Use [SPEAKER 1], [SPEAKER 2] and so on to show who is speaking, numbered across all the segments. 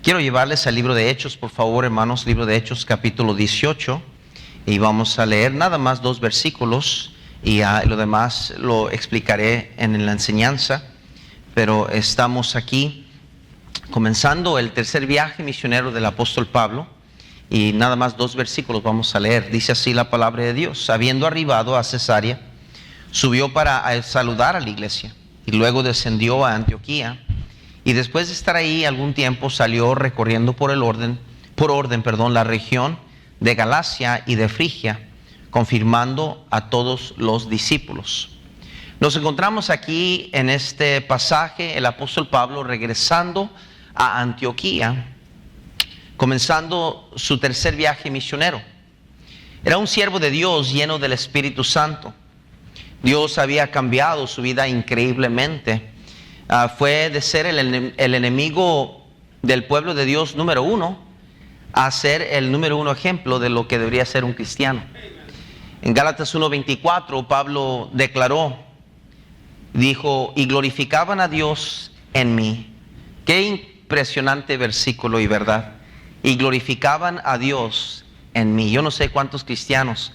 [SPEAKER 1] Quiero llevarles al libro de Hechos, por favor, hermanos, libro de Hechos, capítulo 18, y vamos a leer nada más 2 versículos, y lo demás lo explicaré en la enseñanza, pero estamos aquí comenzando el tercer viaje misionero del apóstol Pablo, y nada más 2 versículos vamos a leer. Dice así la palabra de Dios: habiendo arribado a Cesarea, subió para saludar a la iglesia, y luego descendió a Antioquía. Y después de estar ahí algún tiempo, salió recorriendo por orden, la región de Galacia y de Frigia, confirmando a todos los discípulos. Nos encontramos aquí en este pasaje, el apóstol Pablo regresando a Antioquía, comenzando su tercer viaje misionero. Era un siervo de Dios lleno del Espíritu Santo. Dios había cambiado su vida increíblemente. Fue de ser el enemigo del pueblo de Dios número 1 a ser el número 1 ejemplo de lo que debería ser un cristiano. En Gálatas 1:24 Pablo dijo: y glorificaban a Dios en mí. Qué impresionante versículo y verdad. Y glorificaban a Dios en mí. Yo no sé cuántos cristianos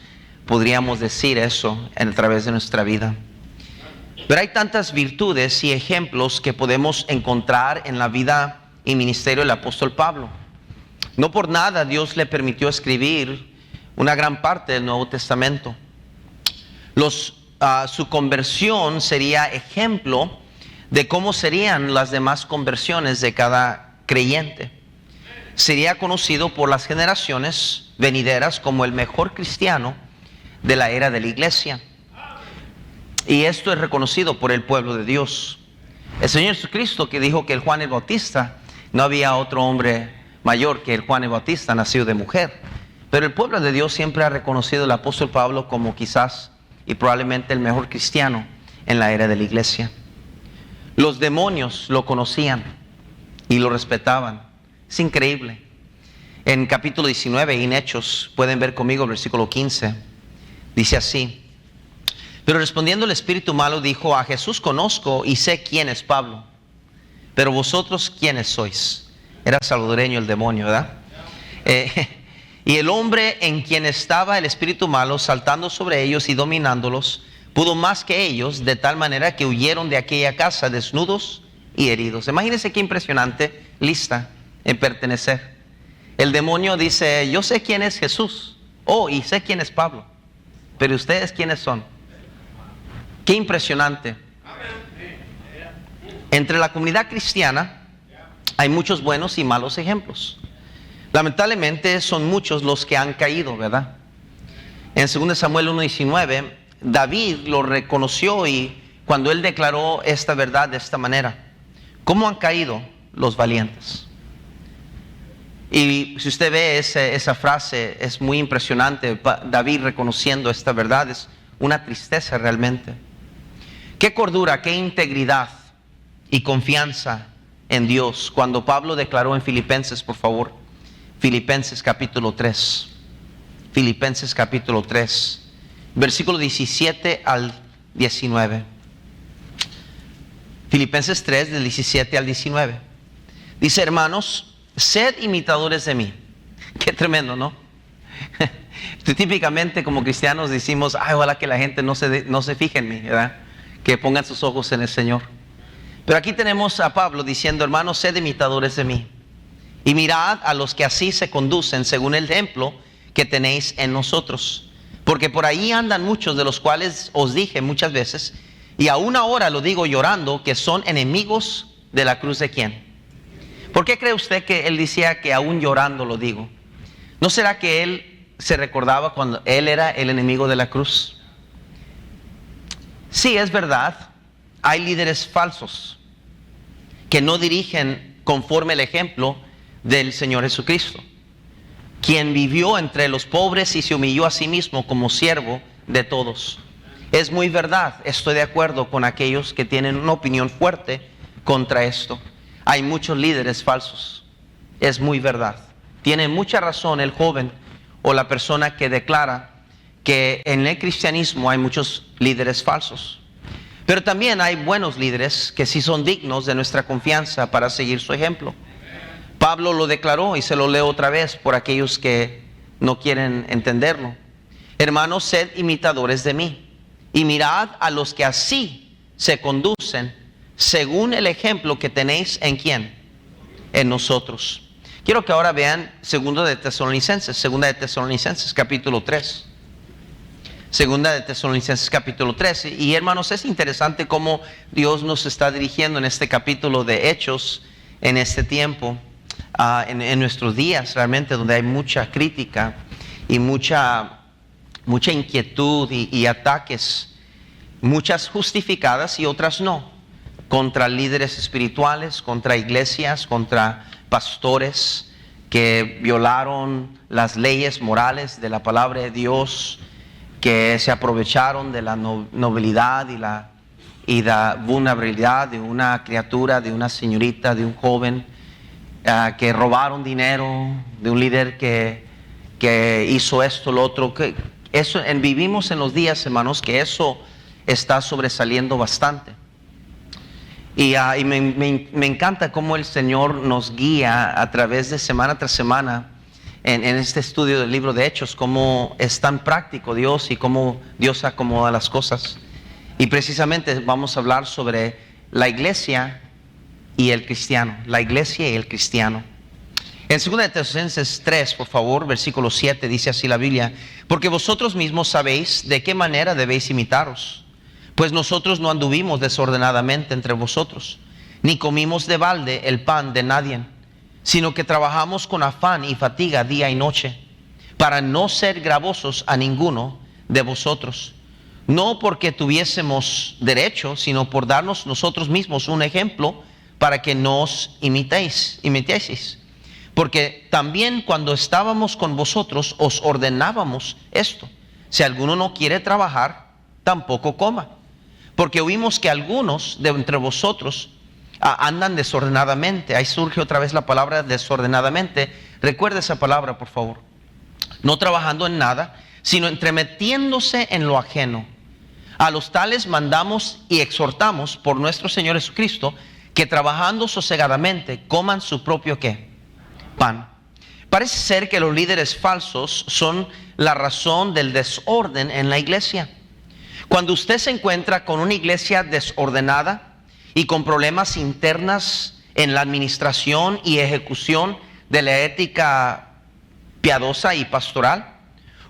[SPEAKER 1] podríamos decir eso a través de nuestra vida. Pero hay tantas virtudes y ejemplos que podemos encontrar en la vida y ministerio del apóstol Pablo. No por nada Dios le permitió escribir una gran parte del Nuevo Testamento. Su conversión sería ejemplo de cómo serían las demás conversiones de cada creyente. Sería conocido por las generaciones venideras como el mejor cristiano de la era de la iglesia. Y esto es reconocido por el pueblo de Dios. El Señor Jesucristo, que dijo que el Juan el Bautista, no había otro hombre mayor que el Juan el Bautista, nacido de mujer. Pero el pueblo de Dios siempre ha reconocido al apóstol Pablo como quizás y probablemente el mejor cristiano en la era de la iglesia. Los demonios lo conocían y lo respetaban. Es increíble. En capítulo 19, en Hechos, pueden ver conmigo el versículo 15. Dice así: pero respondiendo el espíritu malo dijo: a Jesús conozco y sé quién es Pablo, pero vosotros quiénes sois. Era salvadoreño el demonio, ¿verdad? Y el hombre en quien estaba el espíritu malo, saltando sobre ellos y dominándolos, pudo más que ellos, de tal manera que huyeron de aquella casa desnudos y heridos. Imagínense qué impresionante lista en pertenecer. El demonio dice: yo sé quién es Jesús, y sé quién es Pablo, pero ustedes quiénes son. Qué impresionante. Entre la comunidad cristiana hay muchos buenos y malos ejemplos. Lamentablemente son muchos los que han caído, ¿verdad? En 2 Samuel 1:19, David lo reconoció y cuando él declaró esta verdad de esta manera: ¿cómo han caído los valientes? Y si usted ve esa frase, es muy impresionante. David reconociendo esta verdad, es una tristeza realmente. Qué cordura, qué integridad y confianza en Dios. Cuando Pablo declaró en Filipenses, por favor, Filipenses capítulo 3, Filipenses capítulo 3, versículo 17 al 19. Filipenses 3, del 17 al 19. Dice: hermanos, sed imitadores de mí. Qué tremendo, ¿no? Típicamente como cristianos decimos: ay, ojalá que la gente no se fije en mí, ¿verdad? Que pongan sus ojos en el Señor. Pero aquí tenemos a Pablo diciendo: hermanos, sed imitadores de mí, y mirad a los que así se conducen según el ejemplo que tenéis en nosotros. Porque por ahí andan muchos, de los cuales os dije muchas veces, y aún ahora lo digo llorando, que son enemigos de la cruz de ¿quién? ¿Por qué cree usted que él decía que aún llorando lo digo? ¿No será que él se recordaba cuando él era el enemigo de la cruz? Sí, es verdad, hay líderes falsos que no dirigen conforme el ejemplo del Señor Jesucristo, quien vivió entre los pobres y se humilló a sí mismo como siervo de todos. Es muy verdad, estoy de acuerdo con aquellos que tienen una opinión fuerte contra esto. Hay muchos líderes falsos, es muy verdad. Tiene mucha razón el joven o la persona que declara que en el cristianismo hay muchos líderes falsos. Pero también hay buenos líderes que sí son dignos de nuestra confianza para seguir su ejemplo. Pablo lo declaró y se lo leo otra vez por aquellos que no quieren entenderlo. Hermanos, sed imitadores de mí y mirad a los que así se conducen según el ejemplo que tenéis en ¿quién? En nosotros. Quiero que ahora vean segunda de Tesalonicenses capítulo 3. Segunda de Tesalonicenses capítulo 3. Y hermanos, es interesante cómo Dios nos está dirigiendo en este capítulo de Hechos en este tiempo, en nuestros días realmente, donde hay mucha crítica y mucha inquietud y ataques, muchas justificadas y otras no, contra líderes espirituales, contra iglesias, contra pastores que violaron las leyes morales de la palabra de Dios, que se aprovecharon de la nobilidad y la vulnerabilidad de una criatura, de una señorita, de un joven, que robaron dinero, de un líder que hizo esto, lo otro. Vivimos en los días, hermanos, que eso está sobresaliendo bastante. Y me encanta cómo el Señor nos guía a través de semana tras semana en este estudio del libro de Hechos, cómo es tan práctico Dios y cómo Dios acomoda las cosas. Y precisamente vamos a hablar sobre la iglesia y el cristiano. La iglesia y el cristiano. En 2 de Tesalonicenses 3, por favor, versículo 7, dice así la Biblia: porque vosotros mismos sabéis de qué manera debéis imitaros, pues nosotros no anduvimos desordenadamente entre vosotros, ni comimos de balde el pan de nadie, sino que trabajamos con afán y fatiga día y noche, para no ser gravosos a ninguno de vosotros, no porque tuviésemos derecho, sino por darnos nosotros mismos un ejemplo para que nos imitéis. Porque también cuando estábamos con vosotros os ordenábamos esto: si alguno no quiere trabajar, tampoco coma. Porque oímos que algunos de entre vosotros andan desordenadamente. Ahí surge otra vez la palabra desordenadamente. Recuerda esa palabra, por favor. No trabajando en nada, sino entremetiéndose en lo ajeno. A los tales mandamos y exhortamos por nuestro Señor Jesucristo, que trabajando sosegadamente coman su propio ¿qué? Pan. Parece ser que los líderes falsos son la razón del desorden en la iglesia. Cuando usted se encuentra con una iglesia desordenada y con problemas internas en la administración y ejecución de la ética piadosa y pastoral,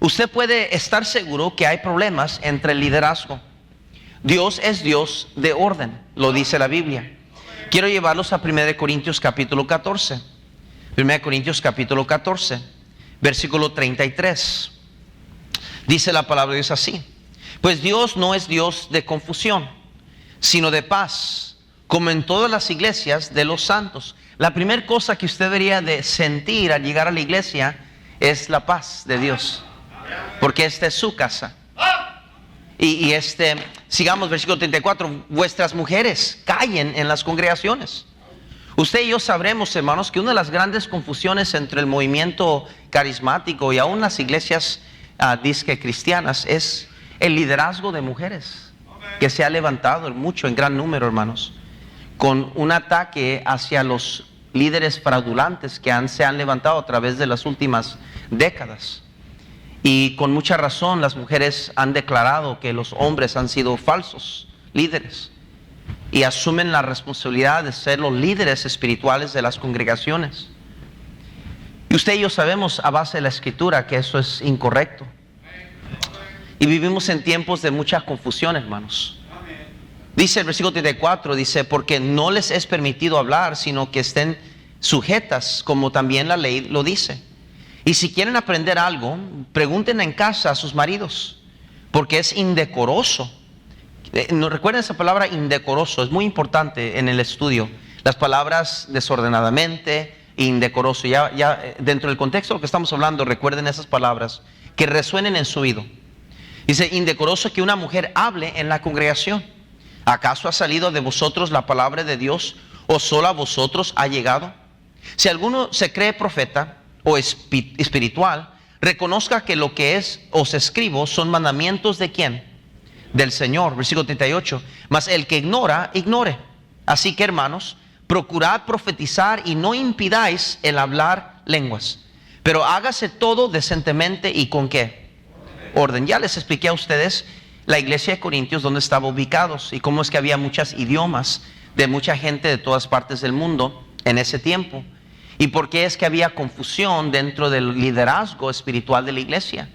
[SPEAKER 1] usted puede estar seguro que hay problemas entre el liderazgo. Dios es Dios de orden, lo dice la Biblia. Quiero llevarlos a 1 Corintios capítulo 14. 1 Corintios capítulo 14, versículo 33. Dice la palabra de Dios así: pues Dios no es Dios de confusión, sino de paz, como en todas las iglesias de los santos. La primera cosa que usted debería de sentir al llegar a la iglesia es la paz de Dios, porque esta es su casa. Y sigamos versículo 34: vuestras mujeres callen en las congregaciones. Usted y yo sabremos, hermanos, que una de las grandes confusiones entre el movimiento carismático y aún las iglesias disque cristianas es el liderazgo de mujeres, que se ha levantado en gran número, hermanos, con un ataque hacia los líderes fraudulentos que se han levantado a través de las últimas décadas. Y con mucha razón las mujeres han declarado que los hombres han sido falsos líderes y asumen la responsabilidad de ser los líderes espirituales de las congregaciones. Y usted y yo sabemos a base de la Escritura que eso es incorrecto. Y vivimos en tiempos de mucha confusión, hermanos. Dice el versículo 34, dice: porque no les es permitido hablar, sino que estén sujetas, como también la ley lo dice. Y si quieren aprender algo, pregunten en casa a sus maridos, porque es indecoroso. Recuerden esa palabra indecoroso, es muy importante en el estudio. Las palabras desordenadamente, indecoroso, ya dentro del contexto de lo que estamos hablando, recuerden esas palabras que resuenen en su oído. Dice: indecoroso que una mujer hable en la congregación. ¿Acaso ha salido de vosotros la palabra de Dios, o solo a vosotros ha llegado? Si alguno se cree profeta o espiritual, reconozca que lo que os escribo son mandamientos ¿de quién? Del Señor. Versículo 38. Mas el que ignora, ignore. Así que, hermanos, procurad profetizar y no impidáis el hablar lenguas. Pero hágase todo decentemente y ¿con qué? Orden. Ya les expliqué a ustedes la iglesia de Corintios donde estaba ubicados y cómo es que había muchos idiomas de mucha gente de todas partes del mundo en ese tiempo. Y por qué es que había confusión dentro del liderazgo espiritual de la iglesia.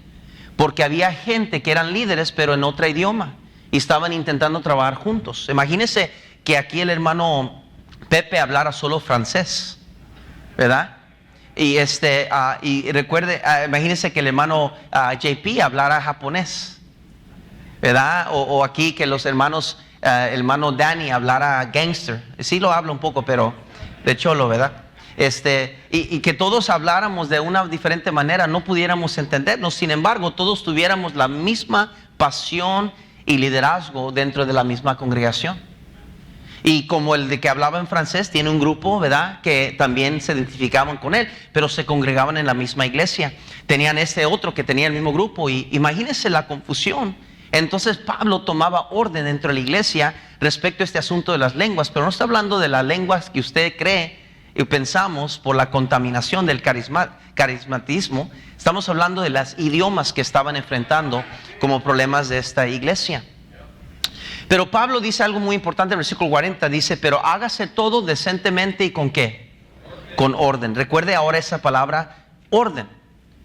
[SPEAKER 1] Porque había gente que eran líderes pero en otro idioma y estaban intentando trabajar juntos. Imagínense que aquí el hermano Pepe hablara solo francés, ¿verdad? Y recuerde, imagínense que el hermano JP hablara japonés, ¿verdad? O aquí que los hermanos, el hermano Danny hablara gangster. Sí lo hablo un poco, pero de cholo, ¿verdad? Y que todos habláramos de una diferente manera, no pudiéramos entendernos. Sin embargo, todos tuviéramos la misma pasión y liderazgo dentro de la misma congregación. Y como el de que hablaba en francés tiene un grupo, ¿verdad?, que también se identificaban con él, pero se congregaban en la misma iglesia. Tenían otro que tenía el mismo grupo y imagínense la confusión. Entonces Pablo tomaba orden dentro de la iglesia respecto a este asunto de las lenguas, pero no está hablando de las lenguas que usted cree y pensamos por la contaminación del carismatismo. Estamos hablando de los idiomas que estaban enfrentando como problemas de esta iglesia. Pero Pablo dice algo muy importante en el versículo 40, dice, pero hágase todo decentemente y ¿con qué? Con orden. Recuerde ahora esa palabra, orden,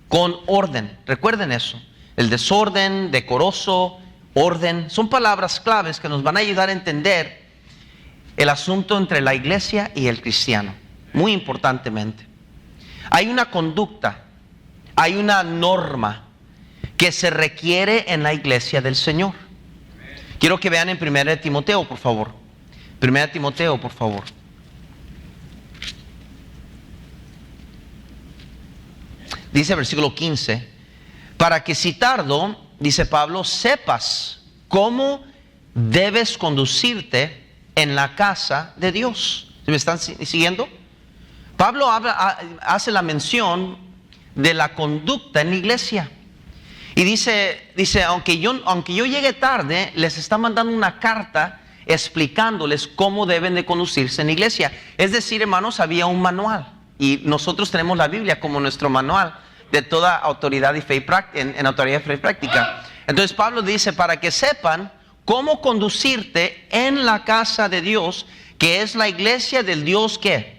[SPEAKER 1] con orden. Recuerden eso. El desorden, decoroso, orden, son palabras claves que nos van a ayudar a entender el asunto entre la iglesia y el cristiano, muy importantemente. Hay una conducta, hay una norma que se requiere en la iglesia del Señor. Quiero que vean en 1 Timoteo, por favor. 1 Timoteo, por favor. Dice versículo 15, para que si tardo, dice Pablo, sepas cómo debes conducirte en la casa de Dios. ¿Me están siguiendo? Pablo hace la mención de la conducta en la iglesia. Y dice, aunque yo llegue tarde, les está mandando una carta explicándoles cómo deben de conducirse en la iglesia. Es decir, hermanos, había un manual. Y nosotros tenemos la Biblia como nuestro manual de toda autoridad y fe en autoridad y fe práctica. Entonces Pablo dice, para que sepan cómo conducirte en la casa de Dios, que es la iglesia del Dios que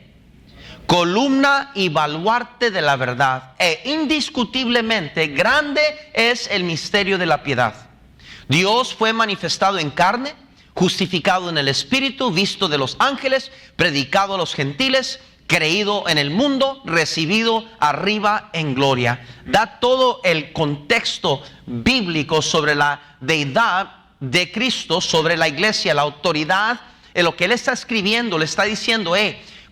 [SPEAKER 1] columna y baluarte de la verdad, e indiscutiblemente grande es el misterio de la piedad. Dios fue manifestado en carne, justificado en el Espíritu, visto de los ángeles, predicado a los gentiles, creído en el mundo, recibido arriba en gloria. Da todo el contexto bíblico sobre la deidad de Cristo, sobre la iglesia, la autoridad. En lo que él está escribiendo, le está diciendo,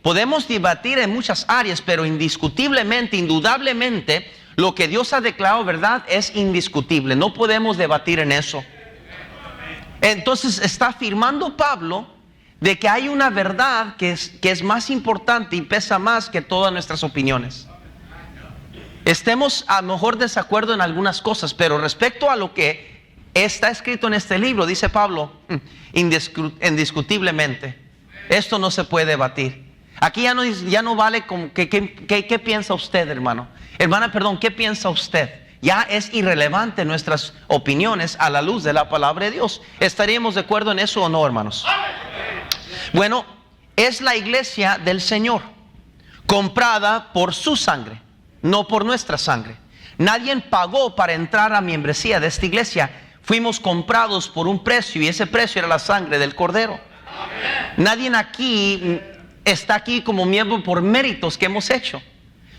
[SPEAKER 1] podemos debatir en muchas áreas, pero indiscutiblemente, indudablemente, lo que Dios ha declarado verdad es indiscutible. No podemos debatir en eso. Entonces está afirmando Pablo de que hay una verdad que es más importante y pesa más que todas nuestras opiniones. Estemos a lo mejor desacuerdo en algunas cosas, pero respecto a lo que está escrito en este libro, dice Pablo, indiscutiblemente, esto no se puede debatir. Aquí ya no vale como ¿qué piensa usted, hermano? Hermana, perdón, ¿qué piensa usted? Ya es irrelevante nuestras opiniones a la luz de la palabra de Dios. ¿Estaríamos de acuerdo en eso o no, hermanos? Bueno, es la iglesia del Señor, comprada por su sangre, no por nuestra sangre. Nadie pagó para entrar a membresía de esta iglesia. Fuimos comprados por un precio y ese precio era la sangre del Cordero. Nadie aquí está aquí como miembro por méritos que hemos hecho.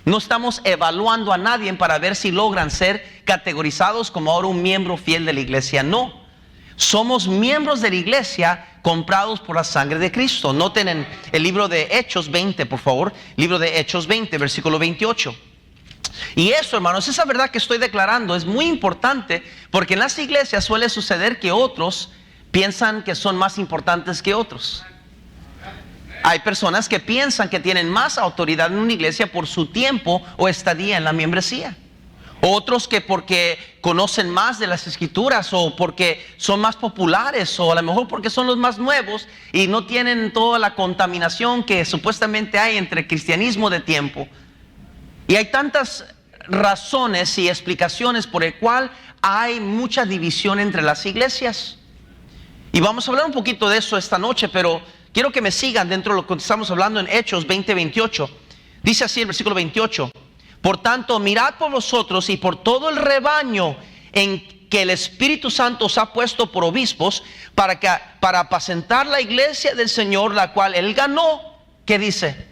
[SPEAKER 1] No estamos evaluando a nadie para ver si logran ser categorizados como ahora un miembro fiel de la iglesia. No, somos miembros de la iglesia comprados por la sangre de Cristo. Noten en el libro de Hechos 20, por favor. Libro de Hechos 20, versículo 28. Y eso, hermanos, esa verdad que estoy declarando es muy importante, porque en las iglesias suele suceder que otros piensan que son más importantes que otros. Hay personas que piensan que tienen más autoridad en una iglesia por su tiempo o estadía en la membresía. Otros que porque conocen más de las escrituras o porque son más populares o a lo mejor porque son los más nuevos y no tienen toda la contaminación que supuestamente hay entre el cristianismo de tiempo. Y hay tantas razones y explicaciones por el cual hay mucha división entre las iglesias. Y vamos a hablar un poquito de eso esta noche, pero quiero que me sigan dentro de lo que estamos hablando en Hechos 20:28. Dice así el versículo 28. Por tanto, mirad por vosotros y por todo el rebaño en que el Espíritu Santo os ha puesto por obispos para apacentar la iglesia del Señor, la cual Él ganó, ¿qué dice?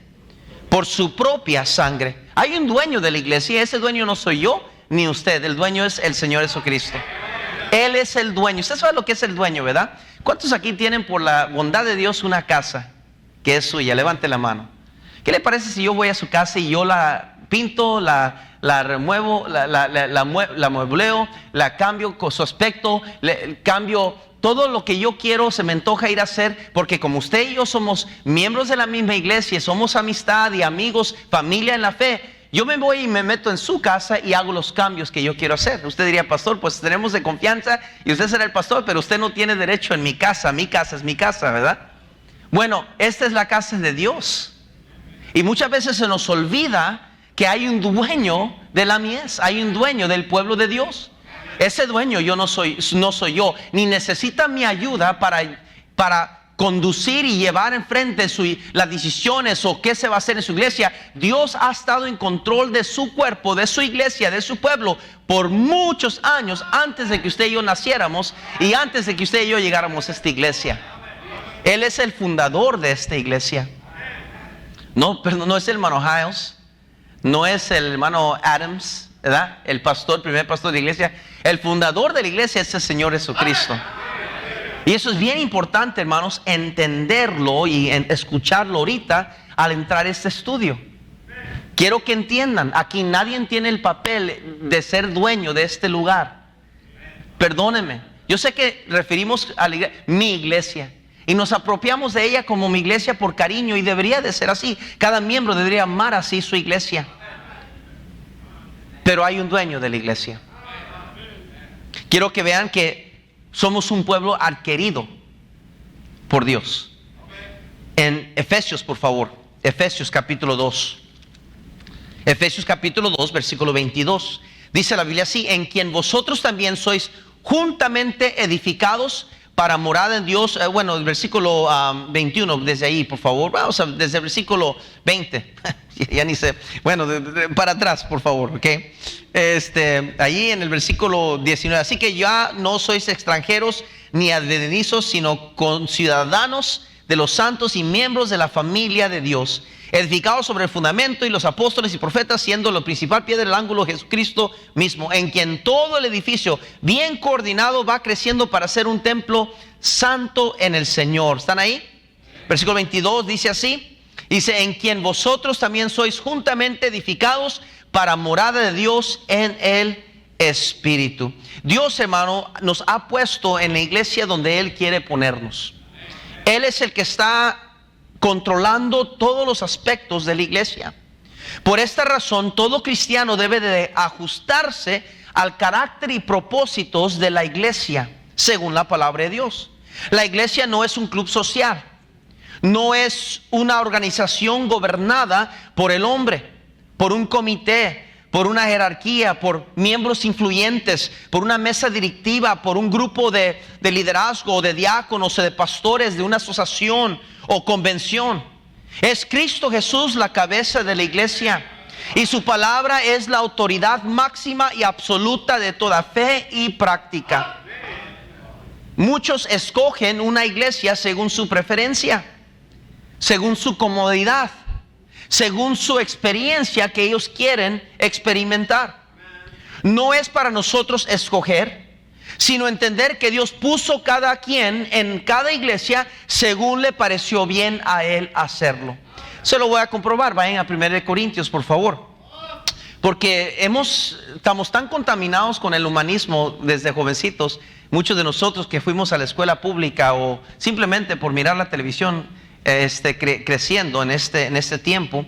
[SPEAKER 1] Por su propia sangre. Hay un dueño de la iglesia y ese dueño no soy yo ni usted. El dueño es el Señor Jesucristo. Él es el dueño. Usted sabe lo que es el dueño, ¿verdad? ¿Cuántos aquí tienen por la bondad de Dios una casa que es suya? Levante la mano. ¿Qué le parece si yo voy a su casa y yo la pinto, la remuevo, la muebleo, la cambio con su aspecto, cambio todo lo que yo quiero, se me antoja ir a hacer? Porque como usted y yo somos miembros de la misma iglesia, somos amistad y amigos, familia en la fe, yo me voy y me meto en su casa y hago los cambios que yo quiero hacer. Usted diría, pastor, pues tenemos de confianza y usted será el pastor, pero usted no tiene derecho en mi casa es mi casa, ¿verdad? Bueno, esta es la casa de Dios. Y muchas veces se nos olvida que hay un dueño de la mies, hay un dueño del pueblo de Dios. Ese dueño no soy yo, ni necesita mi ayuda para conducir y llevar enfrente las decisiones o qué se va a hacer en su iglesia. Dios ha estado en control de su cuerpo, de su iglesia, de su pueblo por muchos años antes de que usted y yo naciéramos y antes de que usted y yo llegáramos a esta iglesia. Él es el fundador de esta iglesia. No, pero no es el hermano Hiles, no es el hermano Adams, ¿verdad? El primer pastor de la iglesia. El fundador de la iglesia es el Señor Jesucristo. Y eso es bien importante, hermanos, entenderlo y escucharlo ahorita al entrar a este estudio. Quiero que entiendan, aquí nadie tiene el papel de ser dueño de este lugar. Perdónenme, yo sé que referimos a mi iglesia y nos apropiamos de ella como mi iglesia por cariño y debería de ser así. Cada miembro debería amar así su iglesia. Pero hay un dueño de la iglesia. Quiero que vean que somos un pueblo adquirido por Dios. En Efesios, por favor, Efesios capítulo 2. Efesios capítulo 2, versículo 22. Dice la Biblia así: en quien vosotros también sois juntamente edificados para morada en Dios. Bueno, el versículo 21, desde ahí, por favor. Vamos desde el versículo 20. Ya ni sé. Bueno, para atrás, por favor, ¿ok? Ahí en el versículo 19. Así que ya no sois extranjeros ni advenedizos, sino conciudadanos de los santos y miembros de la familia de Dios, edificados sobre el fundamento y los apóstoles y profetas, siendo la principal piedra del ángulo Jesucristo mismo, en quien todo el edificio bien coordinado va creciendo para ser un templo santo en el Señor. ¿Están ahí? Versículo 22 dice así, dice: en quien vosotros también sois juntamente edificados para morada de Dios en el Espíritu. Dios, hermano, nos ha puesto en la iglesia donde Él quiere ponernos. Él es el que está controlando todos los aspectos de la iglesia. Por esta razón, todo cristiano debe de ajustarse al carácter y propósitos de la iglesia, según la palabra de Dios. La iglesia no es un club social, no es una organización gobernada por el hombre, por un comité, por una jerarquía, por miembros influyentes, por una mesa directiva, por un grupo de liderazgo, de diáconos o de pastores de una asociación o convención. Es Cristo Jesús la cabeza de la iglesia, y su palabra es la autoridad máxima y absoluta de toda fe y práctica. Muchos escogen una iglesia según su preferencia, según su comodidad, según su experiencia que ellos quieren experimentar. No es para nosotros escoger, sino entender que Dios puso cada quien en cada iglesia según le pareció bien a Él hacerlo. Se lo voy a comprobar. Vayan a 1 Corintios, por favor. Porque estamos tan contaminados con el humanismo desde jovencitos. Muchos de nosotros que fuimos a la escuela pública o simplemente por mirar la televisión, creciendo en este tiempo,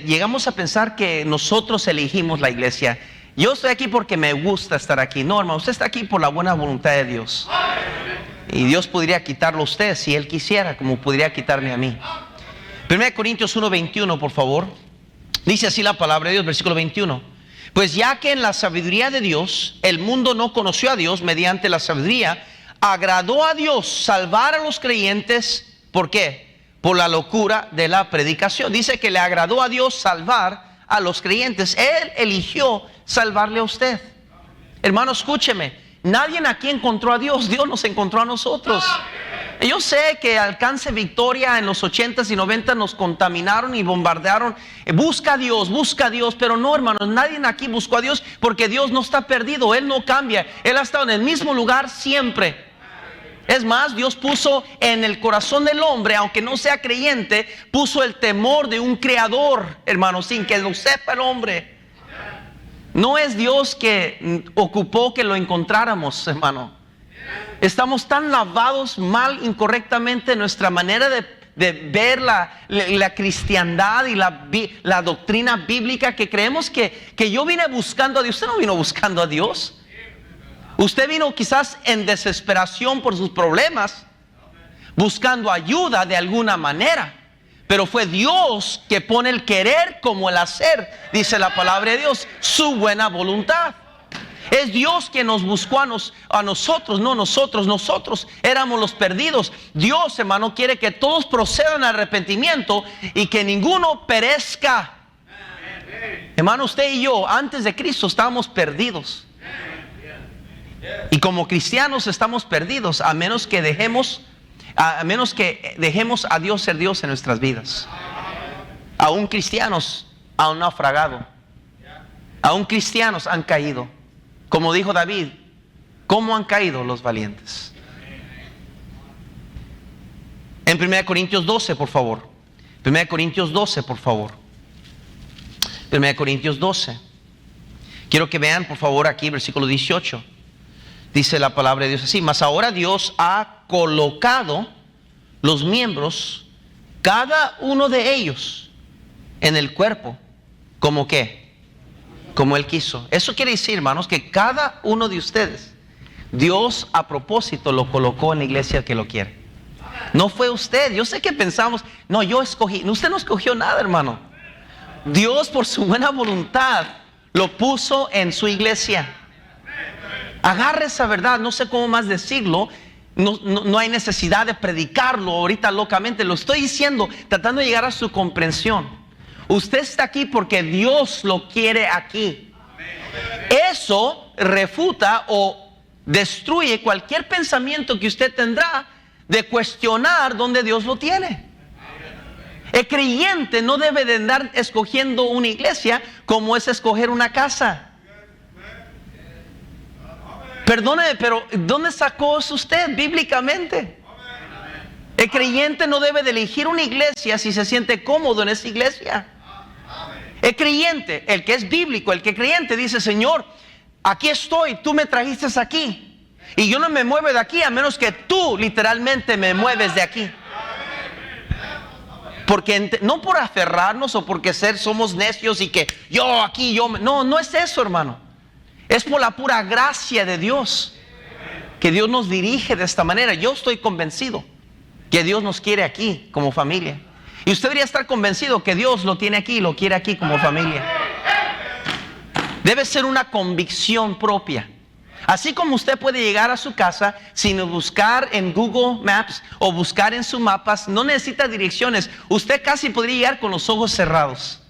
[SPEAKER 1] llegamos a pensar que nosotros elegimos la iglesia. yo estoy aquí porque me gusta estar aquí. No, hermano, usted está aquí por la buena voluntad de Dios. Y Dios podría quitarlo a usted si Él quisiera, como podría quitarme a mí. 1 Corintios 1:21, por favor. Dice así la palabra de Dios, versículo 21. Pues ya que en la sabiduría de Dios, el mundo no conoció a Dios mediante la sabiduría, agradó a Dios salvar a los creyentes. ¿Por qué? Por la locura de la predicación. Dice que le agradó a Dios salvar a los creyentes. Él eligió salvarle a usted. Hermano, escúcheme. Nadie aquí encontró a Dios. Dios nos encontró a nosotros. Yo sé que Alcance Victoria en los 80s y 90s nos contaminaron y bombardearon. Busca a Dios, pero no, hermanos, nadie aquí buscó a Dios, porque Dios no está perdido, Él no cambia, Él ha estado en el mismo lugar siempre. Es más, Dios puso en el corazón del hombre, aunque no sea creyente, puso el temor de un creador, hermanos, sin que lo sepa el hombre. No es Dios que ocupó que lo encontráramos, hermano. Estamos tan lavados mal, incorrectamente, en nuestra manera de ver la cristiandad y la doctrina bíblica, que creemos que yo vine buscando a Dios. Usted no vino buscando a Dios. Usted vino quizás en desesperación por sus problemas, buscando ayuda de alguna manera. Pero fue Dios que pone el querer como el hacer, dice la palabra de Dios, su buena voluntad. Es Dios que nos buscó a nosotros, no nosotros éramos los perdidos. Dios, hermano, quiere que todos procedan al arrepentimiento y que ninguno perezca. Hermano, usted y yo, antes de Cristo, estábamos perdidos. Y como cristianos estamos perdidos, a menos que dejemos a Dios ser Dios en nuestras vidas. Aún cristianos han naufragado. Aún cristianos han caído. Como dijo David, ¿cómo han caído los valientes? En 1 Corintios 12, por favor. 1 Corintios 12, por favor. 1 Corintios 12. Quiero que vean, por favor, aquí, versículo 18. Dice la palabra de Dios así: mas ahora Dios ha colocado los miembros, cada uno de ellos, en el cuerpo. ¿Cómo qué? Como Él quiso. Eso quiere decir, hermanos, que cada uno de ustedes, Dios a propósito lo colocó en la iglesia que lo quiere. No fue usted. Yo sé que pensamos, no, yo escogí. Usted no escogió nada, hermano. Dios, por su buena voluntad, lo puso en su iglesia. Agarre esa verdad. No sé cómo más decirlo. No hay necesidad de predicarlo ahorita locamente. Lo estoy diciendo, tratando de llegar a su comprensión. Usted está aquí porque Dios lo quiere aquí. Eso refuta o destruye cualquier pensamiento que usted tendrá de cuestionar dónde Dios lo tiene. El creyente no debe de andar escogiendo una iglesia como es escoger una casa. Perdóneme, pero ¿dónde sacó eso usted bíblicamente? El creyente no debe de elegir una iglesia si se siente cómodo en esa iglesia. El creyente, el que es bíblico, el que creyente dice: Señor, aquí estoy, tú me trajiste aquí, y yo no me muevo de aquí a menos que tú literalmente me mueves de aquí. Porque no por aferrarnos o porque somos necios y que no es eso, hermano. Es por la pura gracia de Dios que Dios nos dirige de esta manera. Yo estoy convencido que Dios nos quiere aquí como familia. Y usted debería estar convencido que Dios lo tiene aquí y lo quiere aquí como familia. Debe ser una convicción propia. Así como usted puede llegar a su casa sin buscar en Google Maps o buscar en sus mapas, no necesita direcciones. Usted casi podría llegar con los ojos cerrados.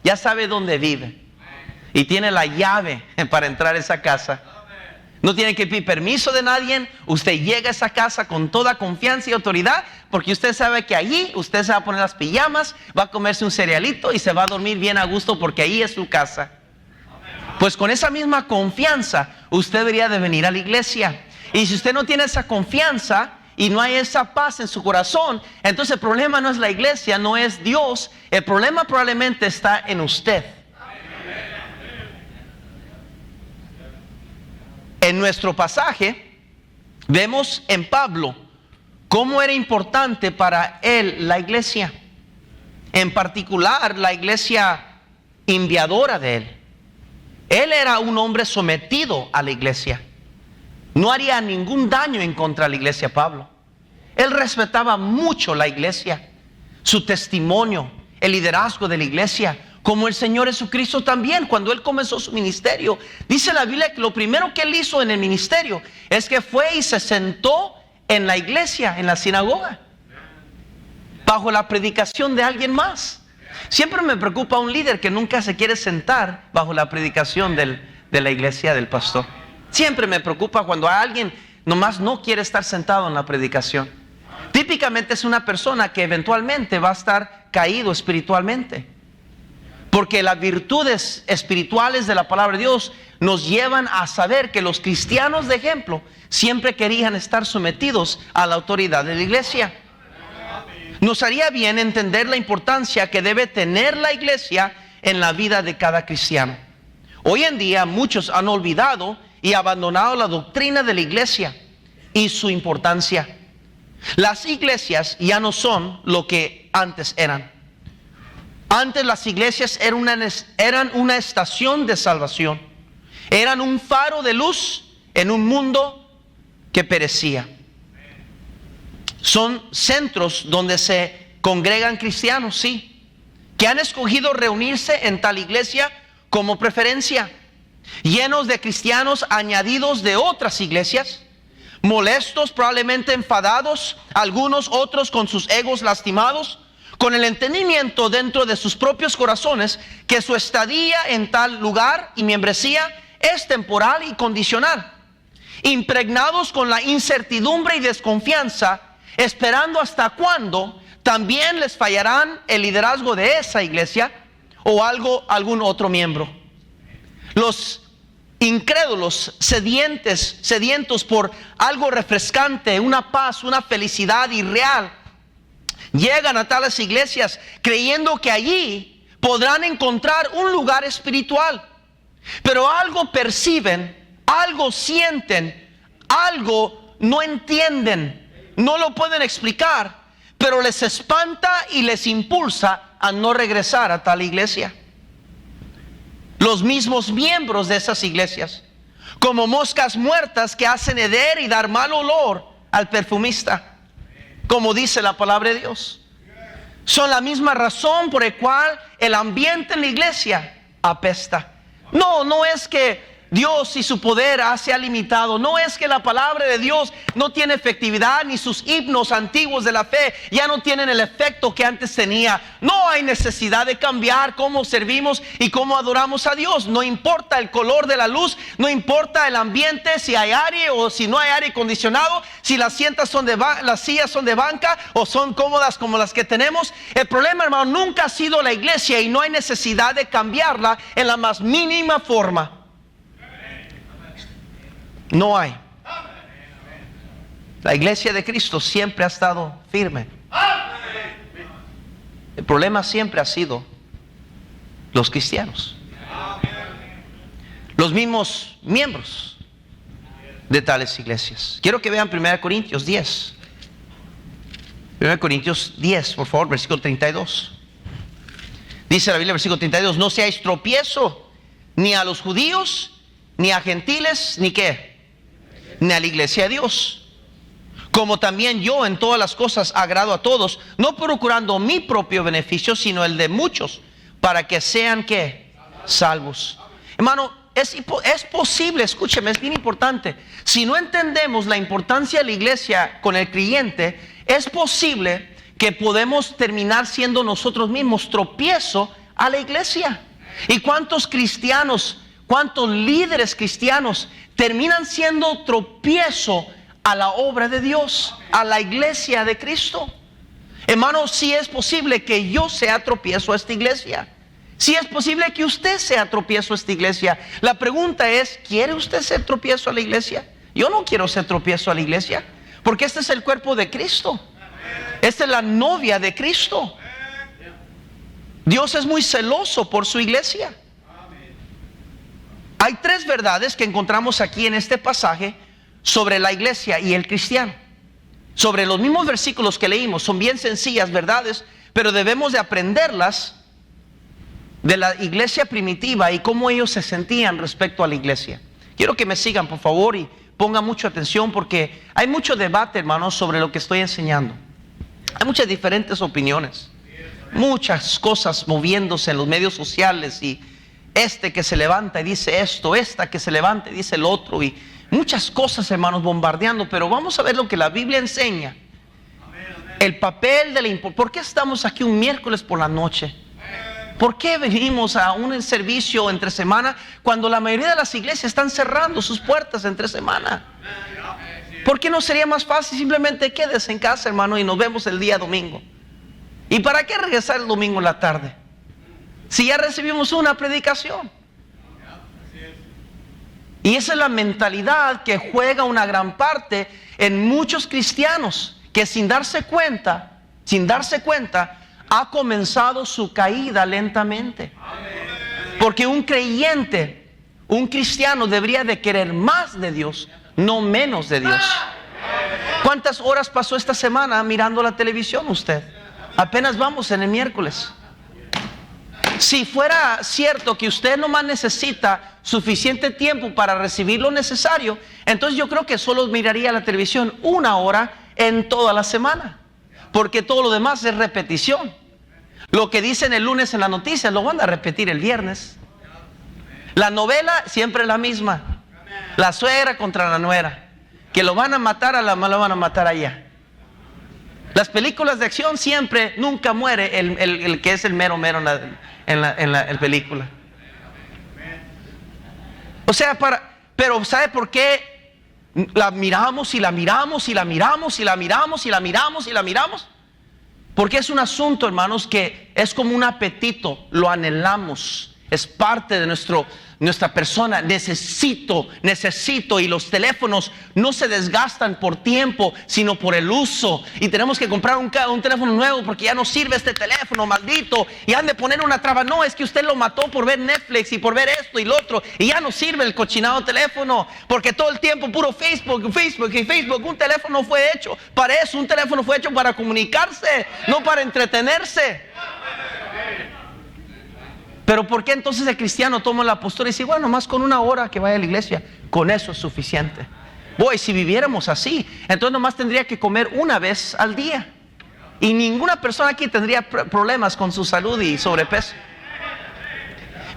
[SPEAKER 1] Ya sabe dónde vive. Y tiene la llave para entrar a esa casa. No tiene que pedir permiso de nadie. Usted llega a esa casa con toda confianza y autoridad, porque usted sabe que allí usted se va a poner las pijamas, va a comerse un cerealito y se va a dormir bien a gusto, porque ahí es su casa. Pues con esa misma confianza usted debería de venir a la iglesia. Y si usted no tiene esa confianza y no hay esa paz en su corazón, entonces el problema no es la iglesia, no es Dios. El problema probablemente está en usted. En nuestro pasaje vemos en Pablo cómo era importante para él la iglesia, en particular la iglesia enviadora de él. Él era un hombre sometido a la iglesia. No haría ningún daño en contra de la iglesia, Pablo. Él respetaba mucho la iglesia, su testimonio, el liderazgo de la iglesia, como el Señor Jesucristo también. Cuando Él comenzó su ministerio, dice la Biblia que lo primero que Él hizo en el ministerio es que fue y se sentó en la iglesia, en la sinagoga, bajo la predicación de alguien más. Siempre me preocupa un líder que nunca se quiere sentar bajo la predicación de la iglesia, del pastor. Siempre me preocupa cuando alguien nomás no quiere estar sentado en la predicación. Típicamente es una persona que eventualmente va a estar caído espiritualmente, porque las virtudes espirituales de la palabra de Dios nos llevan a saber que los cristianos de ejemplo siempre querían estar sometidos a la autoridad de la iglesia. Nos haría bien entender la importancia que debe tener la iglesia en la vida de cada cristiano. Hoy en día muchos han olvidado y abandonado la doctrina de la iglesia y su importancia. Las iglesias ya no son lo que antes eran. Antes las iglesias eran una estación de salvación. Eran un faro de luz en un mundo que perecía. Son centros donde se congregan cristianos, sí, que han escogido reunirse en tal iglesia como preferencia, llenos de cristianos añadidos de otras iglesias, molestos, probablemente enfadados, algunos otros con sus egos lastimados, con el entendimiento dentro de sus propios corazones que su estadía en tal lugar y membresía es temporal y condicional, impregnados con la incertidumbre y desconfianza, esperando hasta cuándo también les fallarán el liderazgo de esa iglesia o algún otro miembro. Los incrédulos, sedientos por algo refrescante, una paz, una felicidad irreal, llegan a tales iglesias creyendo que allí podrán encontrar un lugar espiritual, pero algo perciben, algo sienten, algo no entienden, no lo pueden explicar, pero les espanta y les impulsa a no regresar a tal iglesia. Los mismos miembros de esas iglesias, como moscas muertas que hacen heder y dar mal olor al perfumista, como dice la palabra de Dios, son la misma razón por la cual el ambiente en la iglesia apesta. No es que Dios y su poder se ha limitado. No es que la palabra de Dios no tiene efectividad, ni sus himnos antiguos de la fe ya no tienen el efecto que antes tenía. No hay necesidad de cambiar cómo servimos y cómo adoramos a Dios. No importa el color de la luz, no importa el ambiente, si hay aire o si no hay aire acondicionado, si las sillas son de banca o son cómodas como las que tenemos. El problema, hermano, nunca ha sido la iglesia y no hay necesidad de cambiarla en la más mínima forma. No hay. La iglesia de Cristo siempre ha estado firme. El problema siempre ha sido los cristianos, los mismos miembros de tales iglesias. Quiero que vean 1 Corintios 10. 1 Corintios 10, por favor, versículo 32. Dice la Biblia, versículo 32: no seáis tropiezo ni a los judíos, ni a gentiles, ni qué, ni a la iglesia de Dios, como también yo en todas las cosas agrado a todos, no procurando mi propio beneficio, sino el de muchos, para que sean ¿qué? Salvos. Hermano, es posible, escúcheme, es bien importante. Si no entendemos la importancia de la iglesia con el creyente, es posible que podemos terminar siendo nosotros mismos tropiezo a la iglesia. ¿Y cuántos cristianos, cuántos líderes cristianos terminan siendo tropiezo a la obra de Dios, a la iglesia de Cristo? Hermano, sí es posible que yo sea tropiezo a esta iglesia. Sí es posible que usted sea tropiezo a esta iglesia. La pregunta es, ¿quiere usted ser tropiezo a la iglesia? Yo no quiero ser tropiezo a la iglesia, porque este es el cuerpo de Cristo. Esta es la novia de Cristo. Dios es muy celoso por su iglesia. Hay tres verdades que encontramos aquí en este pasaje sobre la iglesia y el cristiano. Sobre los mismos versículos que leímos, son bien sencillas verdades, pero debemos de aprenderlas de la iglesia primitiva y cómo ellos se sentían respecto a la iglesia. Quiero que me sigan, por favor, y pongan mucha atención porque hay mucho debate, hermanos, sobre lo que estoy enseñando. Hay muchas diferentes opiniones, muchas cosas moviéndose en los medios sociales, y que se levanta y dice esto, esta que se levanta y dice el otro, y muchas cosas, hermanos, bombardeando. Pero vamos a ver lo que la Biblia enseña. El papel de la... ¿Por qué estamos aquí un miércoles por la noche? ¿Por qué venimos a un servicio entre semana cuando la mayoría de las iglesias están cerrando sus puertas entre semana? ¿Por qué no sería más fácil simplemente quédese en casa, hermano, y nos vemos el día domingo? ¿Y para qué regresar el domingo en la tarde? Si ya recibimos una predicación. Y esa es la mentalidad que juega una gran parte en muchos cristianos, que sin darse cuenta, ha comenzado su caída lentamente. Porque un creyente, un cristiano debería de querer más de Dios, no menos de Dios. ¿Cuántas horas pasó esta semana mirando la televisión usted? Apenas vamos en el miércoles. Si fuera cierto que usted nomás necesita suficiente tiempo para recibir lo necesario, entonces yo creo que solo miraría la televisión 1 hora en toda la semana, porque todo lo demás es repetición. Lo que dicen el lunes en las noticias lo van a repetir el viernes. La novela siempre es la misma. La suegra contra la nuera, que lo van a matar a la mala, lo van a matar allá. Las películas de acción siempre, nunca muere el que es el mero en la película. O sea, pero ¿sabe por qué la miramos y la miramos y la miramos y la miramos y la miramos y la miramos? Porque es un asunto, hermanos, que es como un apetito, lo anhelamos, es parte de nuestra persona. Necesito, y los teléfonos no se desgastan por tiempo, sino por el uso. Y tenemos que comprar un teléfono nuevo porque ya no sirve este teléfono, maldito. Y han de poner una traba, no, es que usted lo mató por ver Netflix y por ver esto y lo otro, y ya no sirve el cochinado teléfono, porque todo el tiempo puro Facebook. Un teléfono fue hecho para eso, un teléfono fue hecho para comunicarse, no para entretenerse. Pero ¿por qué entonces el cristiano toma la postura y dice, bueno, más con 1 hora que vaya a la iglesia, con eso es suficiente? Si viviéramos así, entonces nomás tendría que comer 1 vez al día, y ninguna persona aquí tendría problemas con su salud y sobrepeso.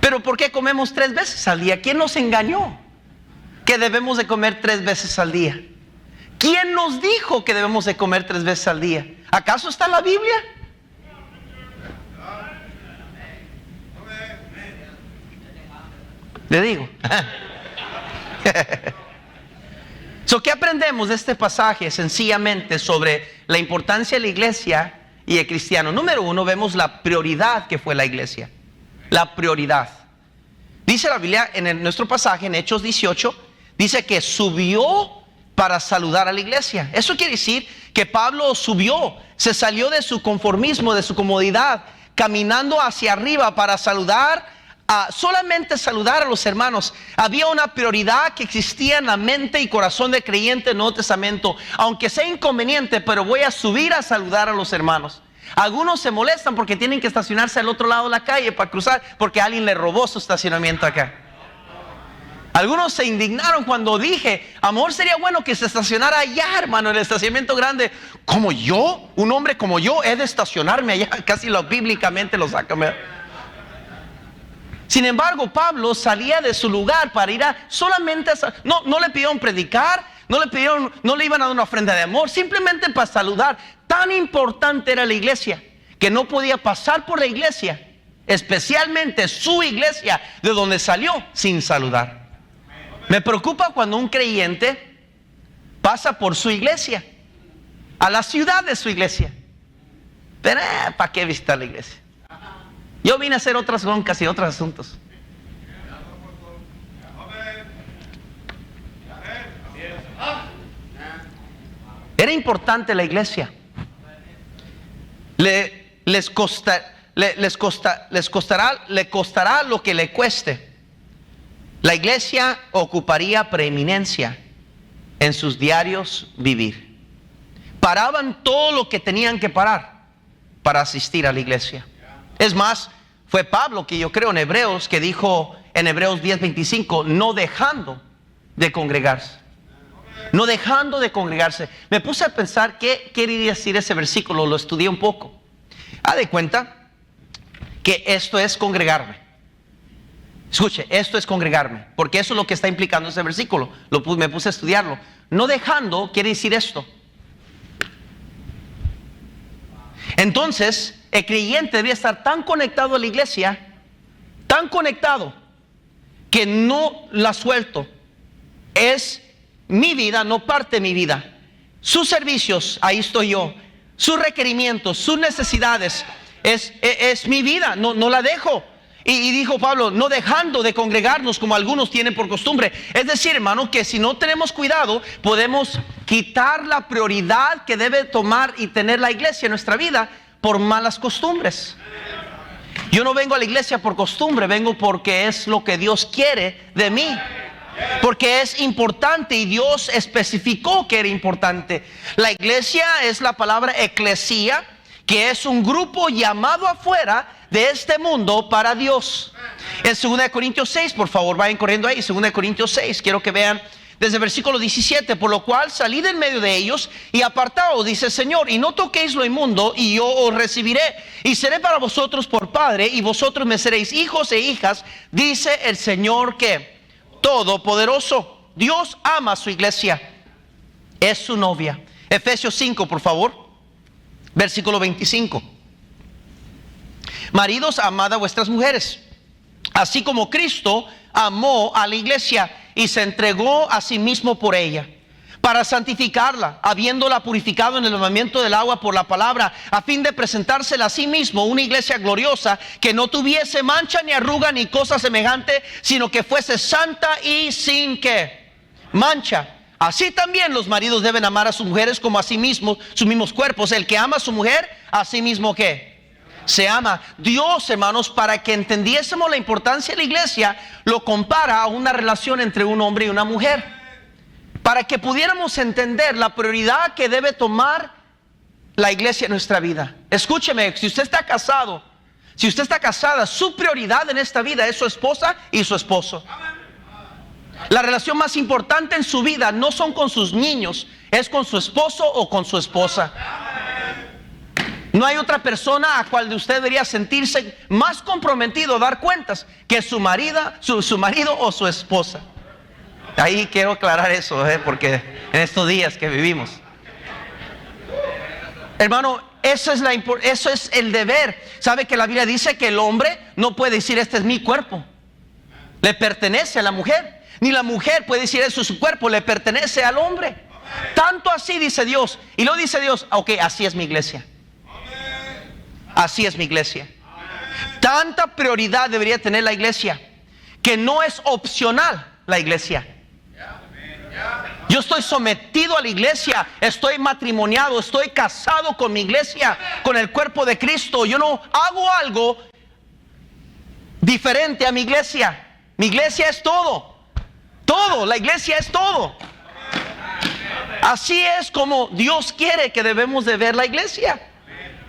[SPEAKER 1] Pero ¿por qué comemos 3 veces al día? ¿Quién nos engañó que debemos de comer 3 veces al día? ¿Quién nos dijo que debemos de comer 3 veces al día? ¿Acaso está en la Biblia? Le digo. ¿Qué aprendemos de este pasaje sencillamente sobre la importancia de la iglesia y el cristiano? Número 1, vemos la prioridad que fue la iglesia. La prioridad. Dice la Biblia en nuestro pasaje, en Hechos 18, dice que subió para saludar a la iglesia. Eso quiere decir que Pablo subió, se salió de su conformismo, de su comodidad, caminando hacia arriba para solamente saludar a los hermanos. Había una prioridad que existía en la mente y corazón del creyente en el Nuevo Testamento. Aunque sea inconveniente, pero voy a subir a saludar a los hermanos. Algunos se molestan porque tienen que estacionarse al otro lado de la calle para cruzar, porque alguien le robó su estacionamiento acá. Algunos se indignaron cuando dije, amor, sería bueno que se estacionara allá, hermano, en el estacionamiento grande. ¿Como yo? Un hombre como yo he de estacionarme allá. Casi bíblicamente lo saca. Sin embargo, Pablo salía de su lugar para ir solamente no le pidieron predicar, no le iban a dar una ofrenda de amor, simplemente para saludar. Tan importante era la iglesia que no podía pasar por la iglesia, especialmente su iglesia de donde salió, sin saludar. Me preocupa cuando un creyente pasa por su iglesia, a la ciudad de su iglesia. Pero ¿para qué visitar la iglesia? Yo vine a hacer otras broncas y otros asuntos. Era importante la iglesia. Le costará lo que le cueste. La iglesia ocuparía preeminencia en sus diarios vivir. Paraban todo lo que tenían que parar para asistir a la iglesia. Es más, Fue Pablo, que yo creo en Hebreos, que dijo en Hebreos 10:25, no dejando de congregarse. No dejando de congregarse. Me puse a pensar qué quiere decir ese versículo, lo estudié un poco. Haz de cuenta que esto es congregarme. Escuche, esto es congregarme, porque eso es lo que está implicando ese versículo. Me puse a estudiarlo. No dejando quiere decir esto. Entonces, el creyente debe estar tan conectado a la iglesia, tan conectado, que no la suelto. Es mi vida, no parte de mi vida. Sus servicios, ahí estoy yo. Sus requerimientos, sus necesidades, es mi vida, no la dejo. Y dijo Pablo, no dejando de congregarnos como algunos tienen por costumbre. Es decir, hermano, que si no tenemos cuidado, podemos quitar la prioridad que debe tomar y tener la iglesia en nuestra vida por malas costumbres. Yo no vengo a la iglesia por costumbre, vengo porque es lo que Dios quiere de mí. Porque es importante y Dios especificó que era importante. La iglesia es la palabra eclesía, que es un grupo llamado afuera de este mundo para Dios. En 2 Corintios 6, por favor, vayan corriendo ahí. 2 Corintios 6, quiero que vean desde el versículo 17. Por lo cual salid en medio de ellos y apartaos, dice el Señor, y no toquéis lo inmundo, y yo os recibiré, y seré para vosotros por padre, y vosotros me seréis hijos e hijas, dice el Señor que Todopoderoso. Dios ama a su iglesia, es su novia. Efesios 5, por favor, versículo 25. Maridos, amad a vuestras mujeres, así como Cristo amó a la iglesia y se entregó a sí mismo por ella, para santificarla, habiéndola purificado en el lavamiento del agua por la palabra, a fin de presentársela a sí mismo una iglesia gloriosa, que no tuviese mancha ni arruga ni cosa semejante, sino que fuese santa y sin ¿qué? Mancha. Así también los maridos deben amar a sus mujeres como a sí mismos, sus mismos cuerpos. El que ama a su mujer, a sí mismo ¿qué? Se ama. Dios, hermanos, para que entendiésemos la importancia de la iglesia, lo compara a una relación entre un hombre y una mujer. Para que pudiéramos entender la prioridad que debe tomar la iglesia en nuestra vida. Escúcheme, si usted está casado, si usted está casada, su prioridad en esta vida es su esposa y su esposo. La relación más importante en su vida no son con sus niños, es con su esposo o con su esposa. No hay otra persona a cual de usted debería sentirse más comprometido a dar cuentas que su marido o su esposa. Ahí quiero aclarar eso, porque en estos días que vivimos, hermano, eso es el deber. ¿Sabe que la Biblia dice que el hombre no puede decir este es mi cuerpo? Le pertenece a la mujer. Ni la mujer puede decir eso es su cuerpo, le pertenece al hombre. Tanto así dice Dios. Y luego dice Dios, ok, así es mi iglesia. Así es mi iglesia. Tanta prioridad debería tener la iglesia, que no es opcional la iglesia. Yo estoy sometido a la iglesia, estoy matrimoniado, estoy casado con mi iglesia, con el cuerpo de Cristo. Yo no hago algo diferente a mi iglesia. Mi iglesia es todo. Todo, la iglesia es todo. Así es como Dios quiere que debemos de ver la iglesia.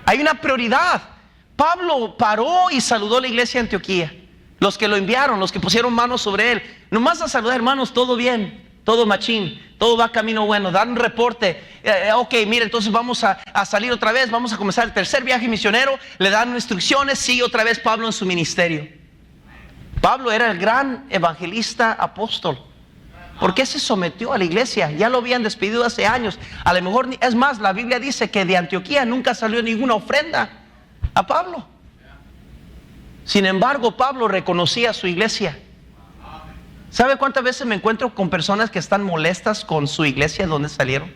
[SPEAKER 1] Hay una prioridad. Pablo paró y saludó a la iglesia de Antioquía. Los que lo enviaron, los que pusieron manos sobre él. Nomás a saludar, hermanos, todo bien. Todo machín, todo va camino bueno, dar un reporte. Ok, mire, entonces vamos a salir otra vez, vamos a comenzar el tercer viaje misionero. Le dan instrucciones, sigue otra vez Pablo en su ministerio. Pablo era el gran evangelista apóstol. ¿Por qué se sometió a la iglesia? Ya lo habían despedido hace años. A lo mejor, es más, la Biblia dice que de Antioquía nunca salió ninguna ofrenda a Pablo. Sin embargo, Pablo reconocía a su iglesia. ¿Sabe cuántas veces me encuentro con personas que están molestas con su iglesia de donde salieron?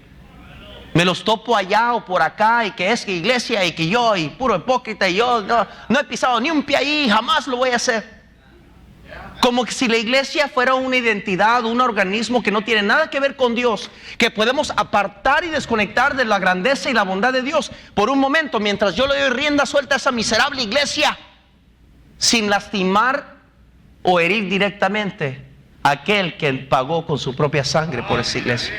[SPEAKER 1] Me los topo allá o por acá, y que es que iglesia y que yo, y puro hipócrita, y yo no he pisado ni un pie ahí, jamás lo voy a hacer. Como que si la iglesia fuera una identidad, un organismo que no tiene nada que ver con Dios, que podemos apartar y desconectar de la grandeza y la bondad de Dios por un momento, mientras yo le doy rienda suelta a esa miserable iglesia, sin lastimar o herir directamente a aquel que pagó con su propia sangre por esa iglesia.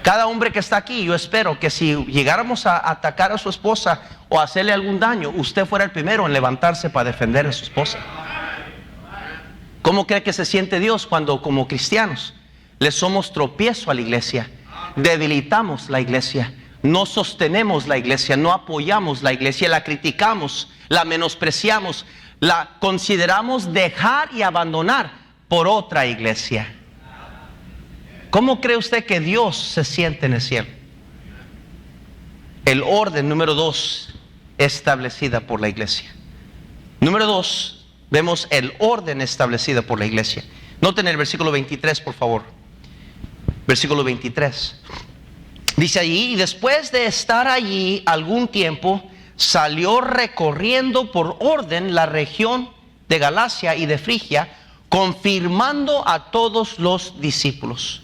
[SPEAKER 1] Cada hombre que está aquí, yo espero que si llegáramos a atacar a su esposa o a hacerle algún daño, usted fuera el primero en levantarse para defender a su esposa. ¿Cómo cree que se siente Dios cuando como cristianos le somos tropiezo a la iglesia? Debilitamos la iglesia, no sostenemos la iglesia, no apoyamos la iglesia, la criticamos, la menospreciamos, la consideramos dejar y abandonar por otra iglesia. ¿Cómo cree usted que Dios se siente en el cielo? El orden número 2 establecida por la iglesia. Número 2, vemos el orden establecido por la iglesia. Noten el versículo 23, por favor. Versículo 23. Dice allí: y después de estar allí algún tiempo, salió recorriendo por orden la región de Galacia y de Frigia, confirmando a todos los discípulos.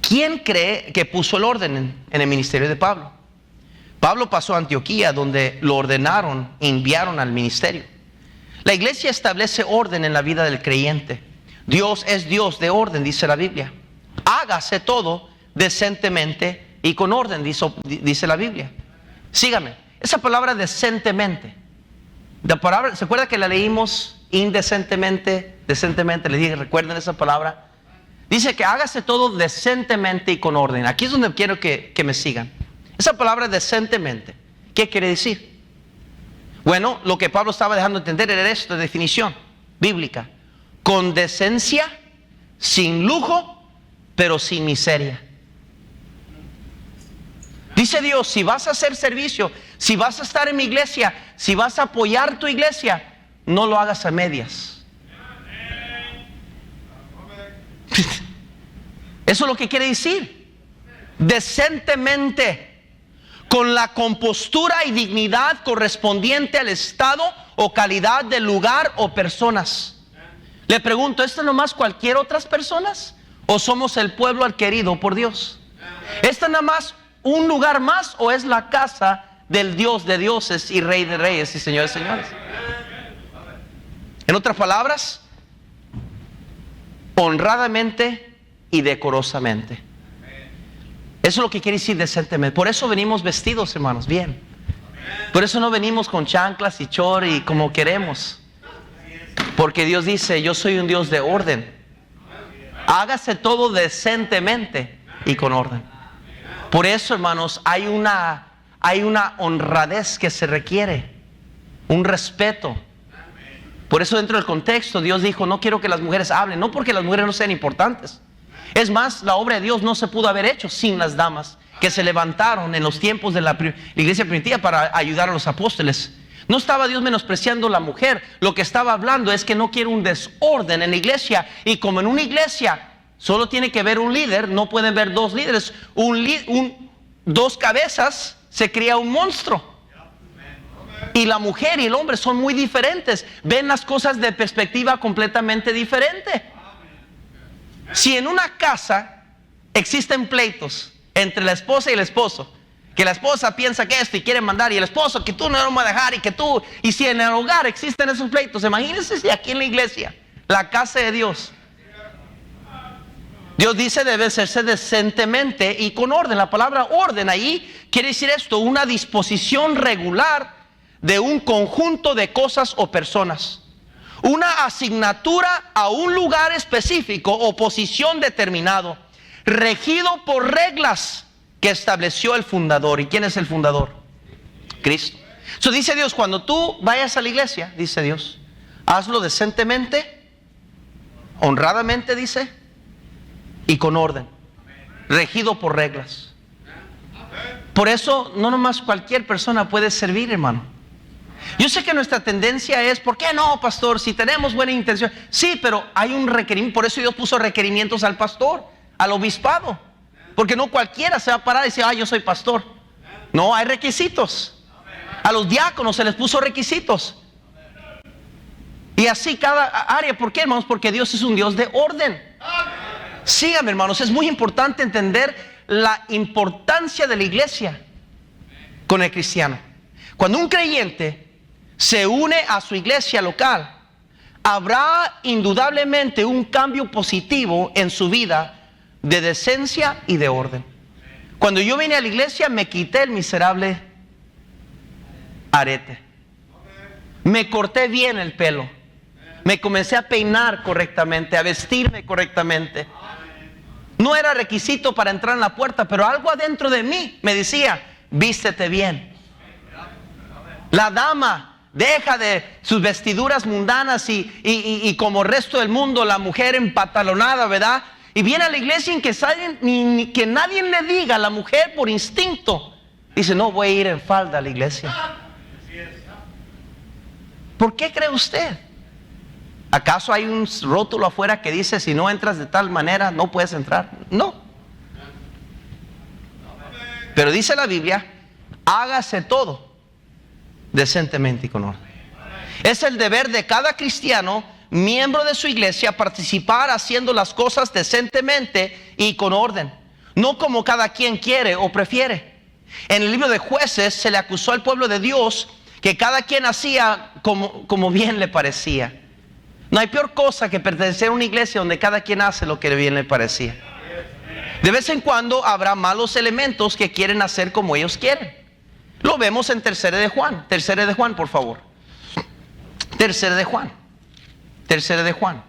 [SPEAKER 1] ¿Quién cree que puso el orden en el ministerio de Pablo? Pablo pasó a Antioquía, donde lo ordenaron e enviaron al ministerio. La iglesia establece orden en la vida del creyente. Dios es Dios de orden, dice la Biblia. Hágase todo decentemente y con orden, dice la Biblia. Sígame, esa palabra decentemente, la palabra, ¿se acuerda que la leímos indecentemente? Decentemente, le dije, recuerden esa palabra. Dice que hágase todo decentemente y con orden. Aquí es donde quiero que me sigan. Esa palabra decentemente, ¿qué quiere decir? Bueno, lo que Pablo estaba dejando entender era esto, de definición bíblica: con decencia, sin lujo, pero sin miseria. Dice Dios, si vas a hacer servicio, si vas a estar en mi iglesia, si vas a apoyar tu iglesia, no lo hagas a medias. Eso es lo que quiere decir. Decentemente, con la compostura y dignidad correspondiente al estado o calidad del lugar o personas. Le pregunto, ¿esto nomás cualquier otras personas? ¿O somos el pueblo adquirido por Dios? ¿Esto nada más un lugar más o es la casa del Dios de dioses y Rey de reyes y Señor de señores? En otras palabras, honradamente y decorosamente. Eso es lo que quiere decir decentemente. Por eso venimos vestidos, hermanos, bien. Por eso no venimos con chanclas y chor y como queremos. Porque Dios dice, yo soy un Dios de orden. Hágase todo decentemente y con orden. Por eso, hermanos, hay una honradez que se requiere, un respeto. Por eso, dentro del contexto, Dios dijo, no quiero que las mujeres hablen, no porque las mujeres no sean importantes. Es más, la obra de Dios no se pudo haber hecho sin las damas que se levantaron en los tiempos de la iglesia primitiva para ayudar a los apóstoles. No estaba Dios menospreciando a la mujer. Lo que estaba hablando es que no quiere un desorden en la iglesia. Y como en una iglesia solo tiene que ver un líder, no pueden ver dos líderes. Dos cabezas, se crea un monstruo. Y la mujer y el hombre son muy diferentes. Ven las cosas de perspectiva completamente diferente. Si en una casa existen pleitos entre la esposa y el esposo, que la esposa piensa que esto y quiere mandar, y el esposo que tú no lo vas a dejar, y que tú, y si en el hogar existen esos pleitos, imagínense si aquí en la iglesia, la casa de Dios, Dios dice debe hacerse decentemente y con orden. La palabra orden ahí quiere decir esto: una disposición regular de un conjunto de cosas o personas. Una asignatura a un lugar específico o posición determinado, regido por reglas que estableció el fundador. ¿Y quién es el fundador? Cristo. Eso dice Dios, cuando tú vayas a la iglesia, dice Dios, hazlo decentemente, honradamente, dice, y con orden, regido por reglas. Por eso no nomás cualquier persona puede servir, hermano. Yo sé que nuestra tendencia es, ¿por qué no, pastor? Si tenemos buena intención. Sí, pero hay un requerimiento. Por eso Dios puso requerimientos al pastor, al obispado. Porque no cualquiera se va a parar y decir, yo soy pastor. No, hay requisitos. A los diáconos se les puso requisitos. Y así cada área. ¿Por qué, hermanos? Porque Dios es un Dios de orden. Síganme, hermanos, es muy importante entender la importancia de la iglesia con el cristiano. Cuando un creyente se une a su iglesia local, habrá indudablemente un cambio positivo en su vida, de decencia y de orden. Cuando yo vine a la iglesia me quité el miserable arete. Me corté bien el pelo. Me comencé a peinar correctamente, a vestirme correctamente. No era requisito para entrar en la puerta, pero algo adentro de mí me decía, vístete bien. La dama deja de sus vestiduras mundanas y como el resto del mundo, la mujer empatalonada, ¿verdad? Y viene a la iglesia en que nadie le diga a la mujer por instinto. Dice, no voy a ir en falda a la iglesia. ¿Por qué cree usted? ¿Acaso hay un rótulo afuera que dice si no entras de tal manera no puedes entrar? No. Pero dice la Biblia, hágase todo decentemente y con orden. Es el deber de cada cristiano, miembro de su iglesia, participar haciendo las cosas decentemente y con orden, no como cada quien quiere o prefiere. En el libro de Jueces se le acusó al pueblo de Dios que cada quien hacía como bien le parecía. No hay peor cosa que pertenecer a una iglesia donde cada quien hace lo que bien le parecía. De vez en cuando habrá malos elementos que quieren hacer como ellos quieren. Lo vemos en Tercera de Juan. Tercera de Juan, por favor. Tercera de Juan. Tercera de Juan.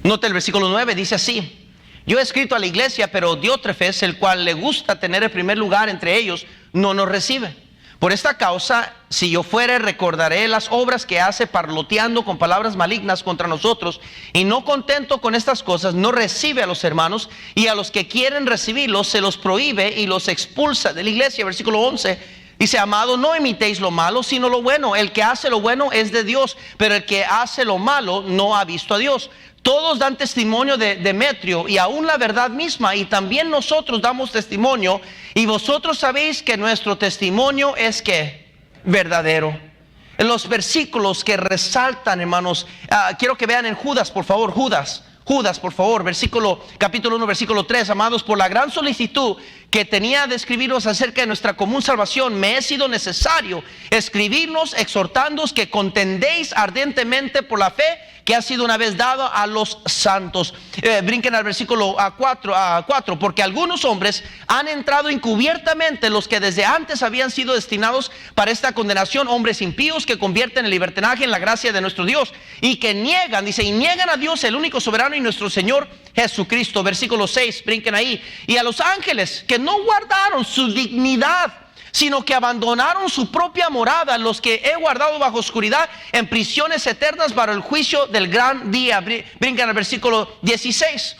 [SPEAKER 1] Nota el versículo 9, dice así: yo he escrito a la iglesia, pero Diótrefes, el cual le gusta tener el primer lugar entre ellos, no nos recibe. Por esta causa, si yo fuere, recordaré las obras que hace, parloteando con palabras malignas contra nosotros, y no contento con estas cosas, no recibe a los hermanos, y a los que quieren recibirlos se los prohíbe y los expulsa de la iglesia. Versículo 11 dice: amado, no imitéis lo malo, sino lo bueno. El que hace lo bueno es de Dios, pero el que hace lo malo no ha visto a Dios. Todos dan testimonio de Demetrio, y aún la verdad misma, y también nosotros damos testimonio, y vosotros sabéis que nuestro testimonio es que verdadero. En los versículos que resaltan, hermanos, quiero que vean en Judas, por favor. Judas, por favor, capítulo 1, versículo 3. Amados, por la gran solicitud que tenía de escribiros acerca de nuestra común salvación, me es sido necesario escribirnos exhortándoos que contendéis ardentemente por la fe que ha sido una vez dado a los santos. Brinquen al versículo 4, porque algunos hombres han entrado encubiertamente, los que desde antes habían sido destinados para esta condenación, hombres impíos que convierten el libertinaje en la gracia de nuestro Dios, y que niegan, dice, y niegan a Dios, el único soberano, y nuestro Señor Jesucristo. Versículo 6, brinquen ahí. Y a los ángeles que no guardaron su dignidad, sino que abandonaron su propia morada, los que he guardado bajo oscuridad en prisiones eternas para el juicio del gran día. Brincan al versículo 16.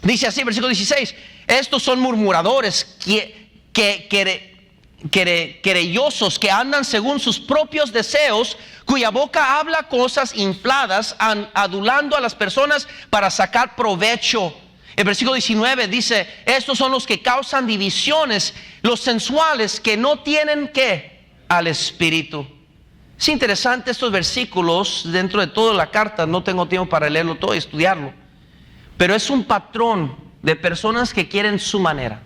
[SPEAKER 1] Dice así, versículo 16: estos son murmuradores, querellosos, que andan según sus propios deseos, cuya boca habla cosas infladas, adulando a las personas para sacar provecho. El versículo 19 dice: estos son los que causan divisiones, los sensuales, que no tienen ¿qué? Al Espíritu. Es interesante estos versículos dentro de toda la carta. No tengo tiempo para leerlo todo y estudiarlo, pero es un patrón de personas que quieren su manera,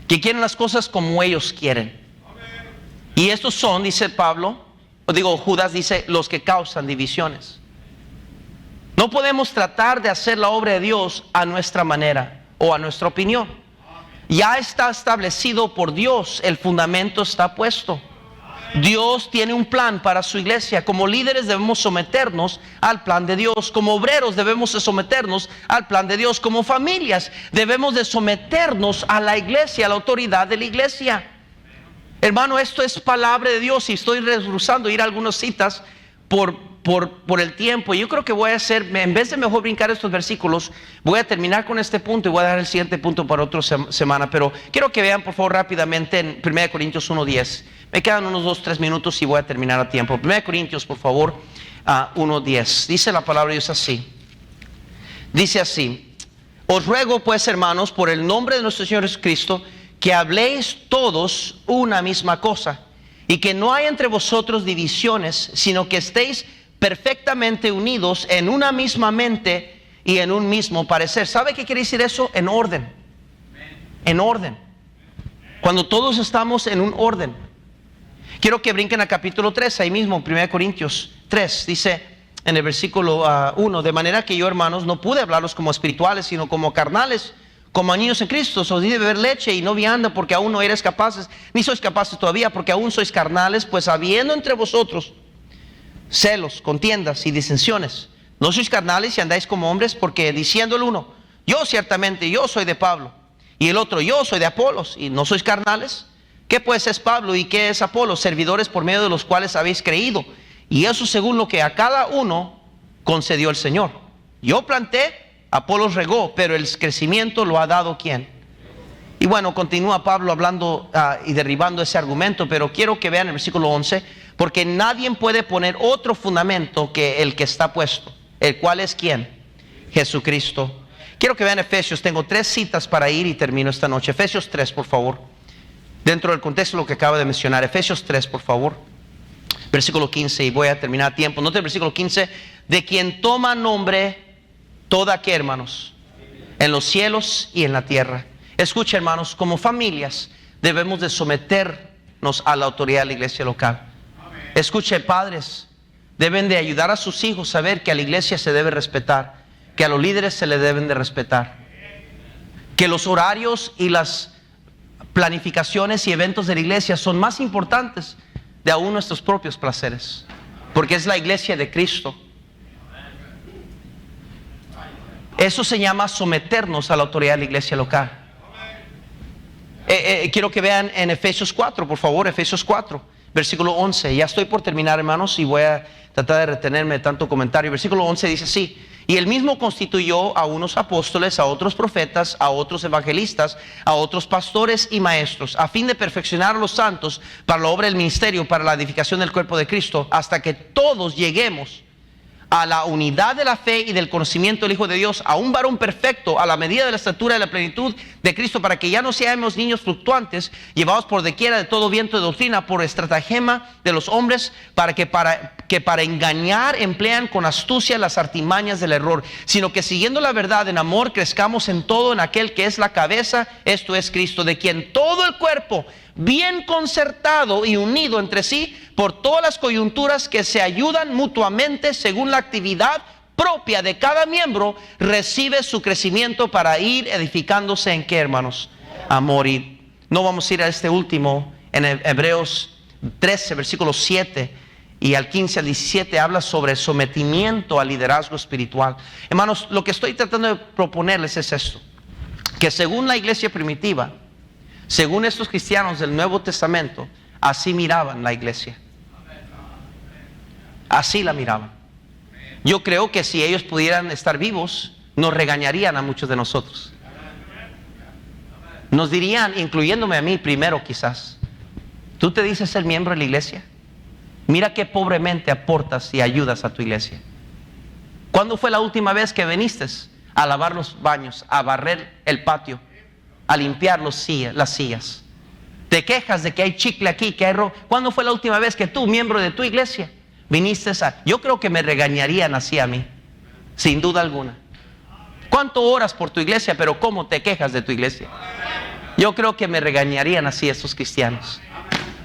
[SPEAKER 1] que quieren las cosas como ellos quieren. Y estos son, dice Judas dice, los que causan divisiones. No podemos tratar de hacer la obra de Dios a nuestra manera o a nuestra opinión. Ya está establecido por Dios, el fundamento está puesto. Dios tiene un plan para su iglesia. Como líderes debemos someternos al plan de Dios. Como obreros debemos de someternos al plan de Dios. Como familias debemos de someternos a la iglesia, a la autoridad de la iglesia. Hermano, esto es palabra de Dios, y estoy rehusando ir a algunas citas por el tiempo. Yo creo que voy a hacer, en vez de mejor brincar estos versículos, voy a terminar con este punto y voy a dar el siguiente punto para otra semana. Pero quiero que vean por favor rápidamente en 1 Corintios 1:10. Me quedan unos 2-3 minutos y voy a terminar a tiempo. 1 Corintios, por favor, 1:10. Dice la palabra de Dios así. Dice así: os ruego pues, hermanos, por el nombre de nuestro Señor Jesucristo, que habléis todos una misma cosa, y que no hay entre vosotros divisiones, sino que estéis perfectamente unidos en una misma mente y en un mismo parecer. ¿Sabe qué quiere decir eso? En orden. En orden. Cuando todos estamos en un orden. Quiero que brinquen a capítulo 3, ahí mismo, 1 Corintios 3. Dice en el versículo 1, de manera que yo, hermanos, no pude hablarlos como espirituales, sino como carnales, como a niños en Cristo. Os di de beber leche y no vianda, porque aún no eres capaces, ni sois capaces todavía, porque aún sois carnales, pues habiendo entre vosotros celos, contiendas y disensiones, no sois carnales y andáis como hombres, porque diciendo el uno, yo ciertamente, yo soy de Pablo, y el otro, yo soy de Apolos, y no sois carnales. ¿Qué pues es Pablo y qué es Apolos? Servidores por medio de los cuales habéis creído, y eso según lo que a cada uno concedió el Señor. Yo planté, Apolos regó, pero el crecimiento lo ha dado ¿quién? Y bueno, continúa Pablo hablando y derribando ese argumento, pero quiero que vean el versículo 11, porque nadie puede poner otro fundamento que el que está puesto, el cual es ¿quién? Jesucristo. Quiero que vean Efesios, tengo 3 citas para ir y termino esta noche. Efesios 3, por favor. Dentro del contexto de lo que acabo de mencionar, Efesios 3, por favor. Versículo 15, y voy a terminar a tiempo. Note el versículo 15, de quien toma nombre toda que, hermanos, en los cielos y en la tierra. Escucha, hermanos, como familias debemos de someternos a la autoridad de la iglesia local. Escuche, padres, deben de ayudar a sus hijos a ver que a la iglesia se debe respetar, que a los líderes se le deben de respetar, que los horarios y las planificaciones y eventos de la iglesia son más importantes de aún nuestros propios placeres, porque es la iglesia de Cristo. Eso se llama someternos a la autoridad de la iglesia local. Quiero que vean en Efesios 4, por favor, Efesios 4, versículo 11. Ya estoy por terminar, hermanos, y voy a tratar de retenerme de tanto comentario. Versículo 11 dice así: y él mismo constituyó a unos apóstoles, a otros profetas, a otros evangelistas, a otros pastores y maestros, a fin de perfeccionar a los santos para la obra del ministerio, para la edificación del cuerpo de Cristo, hasta que todos lleguemos a la unidad de la fe y del conocimiento del Hijo de Dios, a un varón perfecto, a la medida de la estatura de la plenitud de Cristo, para que ya no seamos niños fluctuantes, llevados por doquiera de todo viento de doctrina, por estratagema de los hombres, que para engañar emplean con astucia las artimañas del error, sino que siguiendo la verdad en amor, crezcamos en todo en aquel que es la cabeza, esto es Cristo, de quien todo el cuerpo, bien concertado y unido entre sí por todas las coyunturas que se ayudan mutuamente según la actividad propia de cada miembro, recibe su crecimiento para ir edificándose en qué, hermanos, amor. Y no vamos a ir a este último, en Hebreos 13, versículos 7 y al 15 al 17 habla sobre sometimiento al liderazgo espiritual. Hermanos, lo que estoy tratando de proponerles es esto, que según la iglesia primitiva, según estos cristianos del Nuevo Testamento, así miraban la iglesia. Así la miraban. Yo creo que si ellos pudieran estar vivos, nos regañarían a muchos de nosotros. Nos dirían, incluyéndome a mí primero quizás, ¿tú te dices ser miembro de la iglesia? Mira qué pobremente aportas y ayudas a tu iglesia. ¿Cuándo fue la última vez que viniste a lavar los baños, a barrer el patio, a limpiar las sillas? Te quejas de que hay chicle aquí, que hay rojo. ¿Cuándo fue la última vez que tú, miembro de tu iglesia, viniste a...? Yo creo que me regañarían así a mí, sin duda alguna. ¿Cuánto oras por tu iglesia, pero cómo te quejas de tu iglesia? Yo creo que me regañarían así estos cristianos,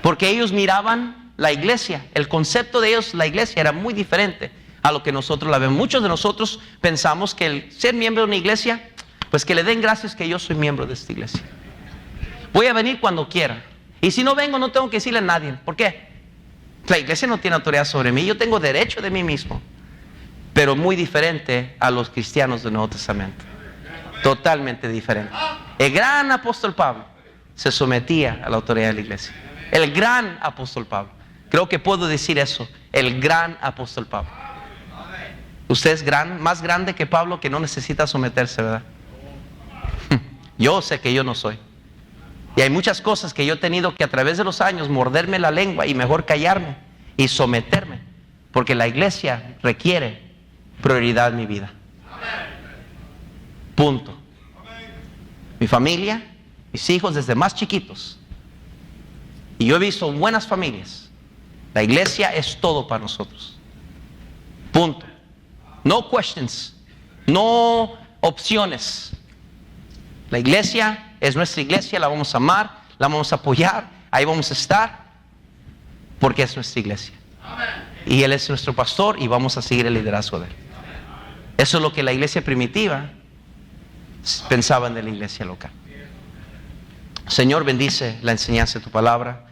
[SPEAKER 1] porque ellos miraban la iglesia, el concepto de ellos, la iglesia, era muy diferente a lo que nosotros la vemos. Muchos de nosotros pensamos que el ser miembro de una iglesia, pues que le den gracias que yo soy miembro de esta iglesia. Voy a venir cuando quiera, y si no vengo no tengo que decirle a nadie. ¿Por qué? La iglesia no tiene autoridad sobre mí, yo tengo derecho de mí mismo. Pero muy diferente a los cristianos del Nuevo Testamento, totalmente diferente. El gran apóstol Pablo se sometía a la autoridad de la iglesia. El gran apóstol Pablo, creo que puedo decir eso, el gran apóstol Pablo. Usted es más grande que Pablo, que no necesita someterse, ¿verdad? Yo sé que yo no soy. Y hay muchas cosas que yo he tenido que a través de los años morderme la lengua y mejor callarme y someterme, porque la iglesia requiere prioridad en mi vida. Punto. Mi familia, mis hijos desde más chiquitos, y yo he visto buenas familias. La iglesia es todo para nosotros. Punto. No questions, no opciones. La iglesia es nuestra iglesia, la vamos a amar, la vamos a apoyar, ahí vamos a estar, porque es nuestra iglesia. y Él es nuestro pastor y vamos a seguir el liderazgo de Él. Eso es lo que la iglesia primitiva pensaba de la iglesia local. Señor, bendice la enseñanza de tu palabra.